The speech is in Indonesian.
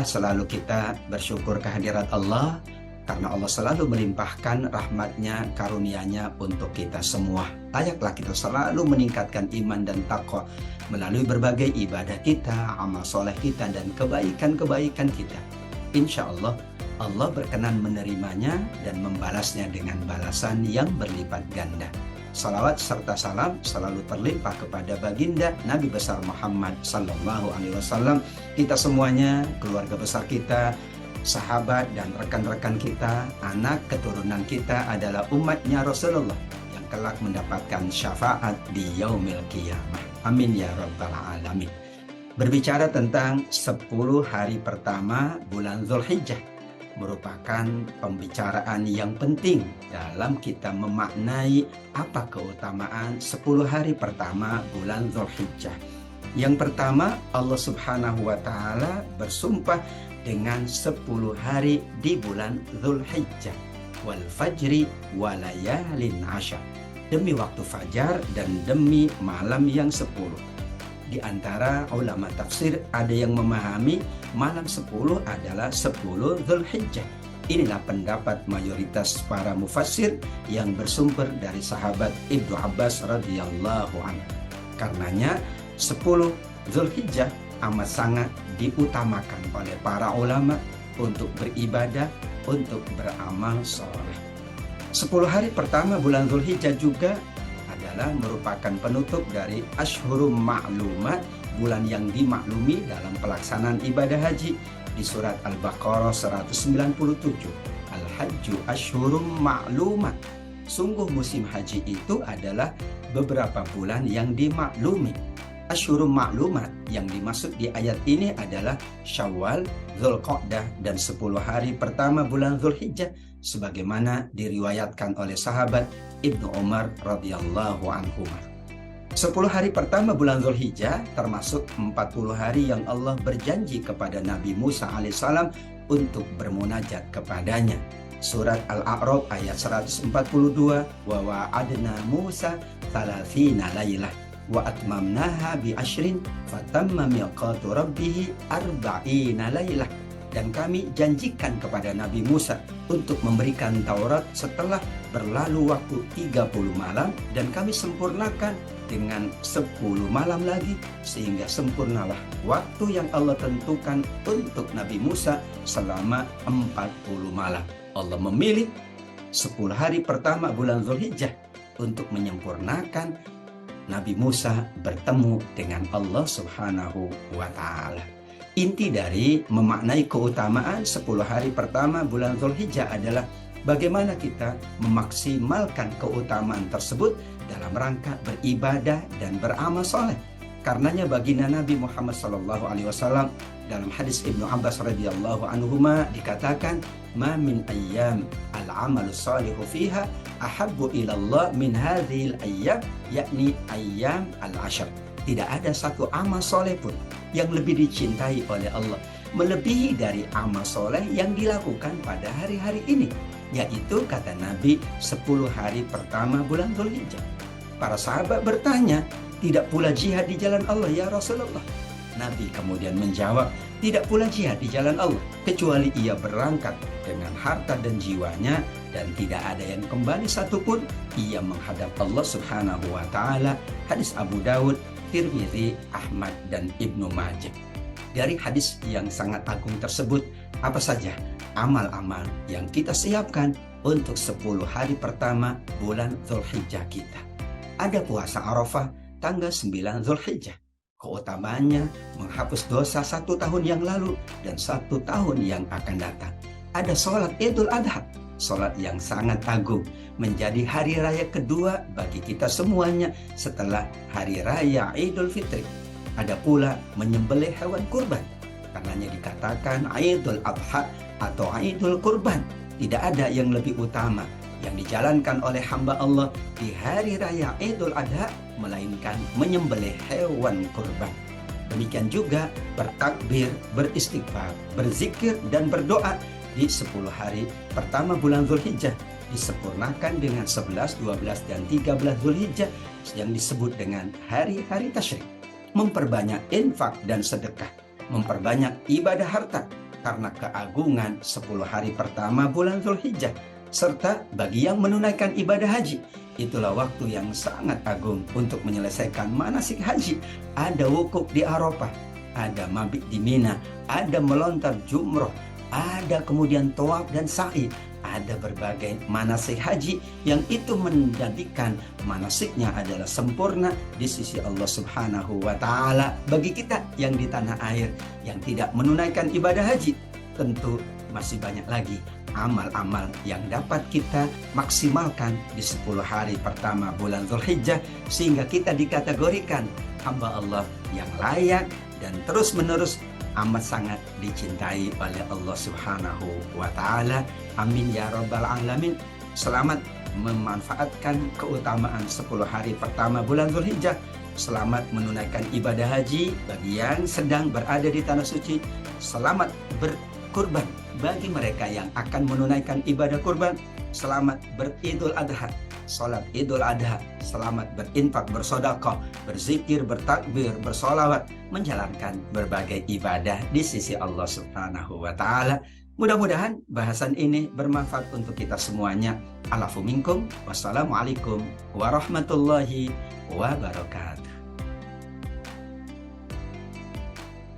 selalu kita bersyukur kehadirat Allah, karena Allah selalu melimpahkan rahmatnya, karunia-Nya untuk kita semua. Layaklah kita selalu meningkatkan iman dan takwa melalui berbagai ibadah kita, amal soleh kita, dan kebaikan-kebaikan kita. Insya Allah, Allah berkenan menerimanya dan membalasnya dengan balasan yang berlipat ganda. Salawat serta salam selalu terlimpah kepada baginda Nabi besar Muhammad Sallallahu Alaihi Wasallam. Kita semuanya, keluarga besar kita, sahabat dan rekan-rekan kita, anak keturunan kita adalah umatnya Rasulullah yang kelak mendapatkan syafaat di yaumil qiyamah. Amin ya rabbal alamin. Berbicara tentang 10 hari pertama bulan Zulhijjah merupakan pembicaraan yang penting dalam kita memaknai apa keutamaan 10 hari pertama bulan Zulhijjah. Yang pertama, Allah Subhanahu wa Ta'ala bersumpah dengan 10 hari di bulan Zulhijjah, wal fajri walayalin ashar, demi waktu fajar dan demi malam yang 10. Di antara ulama tafsir ada yang memahami malam 10 adalah 10 Zulhijjah. Inilah pendapat mayoritas para mufassir yang bersumber dari sahabat Ibnu Abbas radhiyallahu anhu. Karenanya 10 Zulhijjah amat sangat diutamakan oleh para ulama untuk beribadah, untuk beramal soleh. 10 hari pertama bulan Zulhijjah juga adalah merupakan penutup dari Ashhurum Ma'lumat, bulan yang dimaklumi dalam pelaksanaan ibadah haji. Di surat Al-Baqarah 197, Al-Hajju Ashhurum Ma'lumat. Sungguh musim haji itu adalah beberapa bulan yang dimaklumi. Ashhurum Ma'lumat yang dimaksud di ayat ini adalah Syawal, Dzulqa'dah, dan 10 hari pertama bulan Zulhijjah, sebagaimana diriwayatkan oleh sahabat Ibnu Umar radhiyallahu anhu. 10 hari pertama bulan Zulhijjah termasuk 40 hari yang Allah berjanji kepada Nabi Musa alaihissalam untuk bermunajat kepadanya. Surat Al-A'raf ayat 142, wa wa'adna Musa 30 lailah wa atmamnaha bi ashrin fatamma miqatu rabbih 40 lailah. Dan kami janjikan kepada Nabi Musa untuk memberikan Taurat setelah berlalu waktu 30 malam, dan kami sempurnakan dengan 10 malam lagi, sehingga sempurnalah waktu yang Allah tentukan untuk Nabi Musa selama 40 malam. Allah memilih 10 hari pertama bulan Zulhijjah untuk menyempurnakan Nabi Musa bertemu dengan Allah Subhanahu wa Ta'ala. Inti dari memaknai keutamaan 10 hari pertama bulan Zulhijjah adalah bagaimana kita memaksimalkan keutamaan tersebut dalam rangka beribadah dan beramal soleh. Karenanya baginda Nabi Muhammad SAW dalam hadis Ibnu Abbas radhiyallahu anhuma dikatakan, ma min ayyam al-amalu salihu fiha ahabbu ilallah min hadhil ayyam, yakni ayyam al-ashar. Tidak ada satu amal soleh pun yang lebih dicintai oleh Allah melebihi dari amal soleh yang dilakukan pada hari-hari ini, yaitu kata Nabi 10 hari pertama bulan Zulhijjah. Para sahabat bertanya, tidak pula jihad di jalan Allah ya Rasulullah? Nabi kemudian menjawab, tidak pula jihad di jalan Allah kecuali ia berangkat dengan harta dan jiwanya, dan tidak ada yang kembali satupun, ia menghadap Allah Subhanahu wa Ta'ala. Hadis Abu Dawud, Tirmidzi, Ahmad, dan Ibnu Majah. Dari hadis yang sangat agung tersebut, apa saja amal-amal yang kita siapkan untuk 10 hari pertama bulan Zulhijjah kita? Ada puasa Arafah tanggal 9 Zulhijjah. Keutamaannya menghapus dosa 1 tahun yang lalu dan 1 tahun yang akan datang. Ada sholat Idul Adha, sholat yang sangat agung, menjadi hari raya kedua bagi kita semuanya setelah hari raya Idul Fitri. Ada pula menyembelih hewan kurban. Karenanya dikatakan Idul Adha atau Idul Kurban. Tidak ada yang lebih utama yang dijalankan oleh hamba Allah di hari raya Idul Adha melainkan menyembelih hewan kurban. Demikian juga bertakbir, beristighfar, berzikir, dan berdoa di 10 hari pertama bulan Zulhijjah, disempurnakan dengan 11, 12, dan 13 Zulhijjah yang disebut dengan hari-hari tasyrik. Memperbanyak infak dan sedekah, memperbanyak ibadah harta, karena keagungan 10 hari pertama bulan Zulhijjah. Serta bagi yang menunaikan ibadah haji, itulah waktu yang sangat agung untuk menyelesaikan manasik haji. Ada wukuf di Arafah, ada mabit di Mina, ada melontar jumroh, ada kemudian tawaf dan sa'i, ada berbagai manasik haji yang itu menjadikan manasiknya adalah sempurna di sisi Allah Subhanahu wa Ta'ala. Bagi kita yang di tanah air yang tidak menunaikan ibadah haji, tentu masih banyak lagi amal-amal yang dapat kita maksimalkan di 10 hari pertama bulan Zulhijjah, sehingga kita dikategorikan hamba Allah yang layak dan terus-menerus amat sangat dicintai oleh Allah Subhanahu wa Ta'ala. Amin ya rabbal alamin. Selamat memanfaatkan keutamaan 10 hari pertama bulan Zulhijjah. Selamat menunaikan ibadah haji bagi yang sedang berada di tanah suci. Selamat berkurban bagi mereka yang akan menunaikan ibadah kurban. Selamat beridul adha, salat idul adha. Selamat berinfak, bersedekah, berzikir, bertakbir, bersolawat, menjalankan berbagai ibadah di sisi Allah Subhanahu wa Ta'ala. Mudah-mudahan bahasan ini bermanfaat untuk kita semuanya. Alafu minkum. Wassalamualaikum warahmatullahi wabarakatuh.